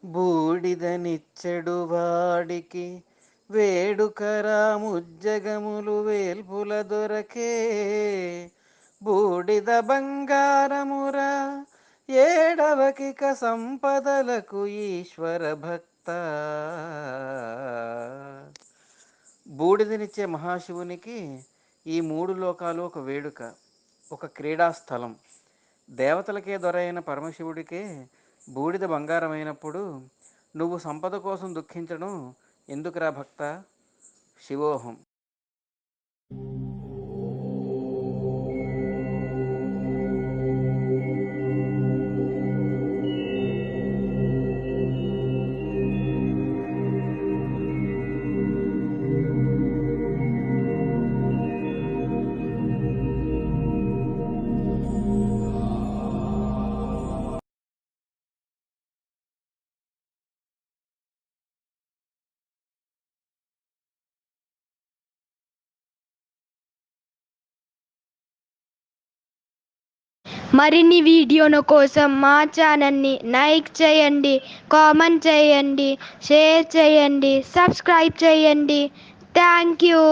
బూడిదనిచ్చెడు వాడికి వేడుకరా ముజ్జగములు వేల్పుల దొరకే. బూడిద బంగారమురా ఏడవకిక సంపదలకు ఈశ్వర భక్త. బూడిదనిచ్చే మహాశివునికి ఈ మూడు లోకాలు ఒక వేడుక, ఒక క్రీడాస్థలం. దేవతలకే దొరైన పరమశివుడికే బూడిద బంగారమైనప్పుడు నువ్వు సంపద కోసం దుఃఖించడం ఎందుకురా భక్త? శివోహం. మరిన్ని వీడియోల కోసం మా ఛానల్ని లైక్ చేయండి, కామెంట్ చేయండి, షేర్ చేయండి, సబ్స్క్రైబ్ చేయండి. Thank you.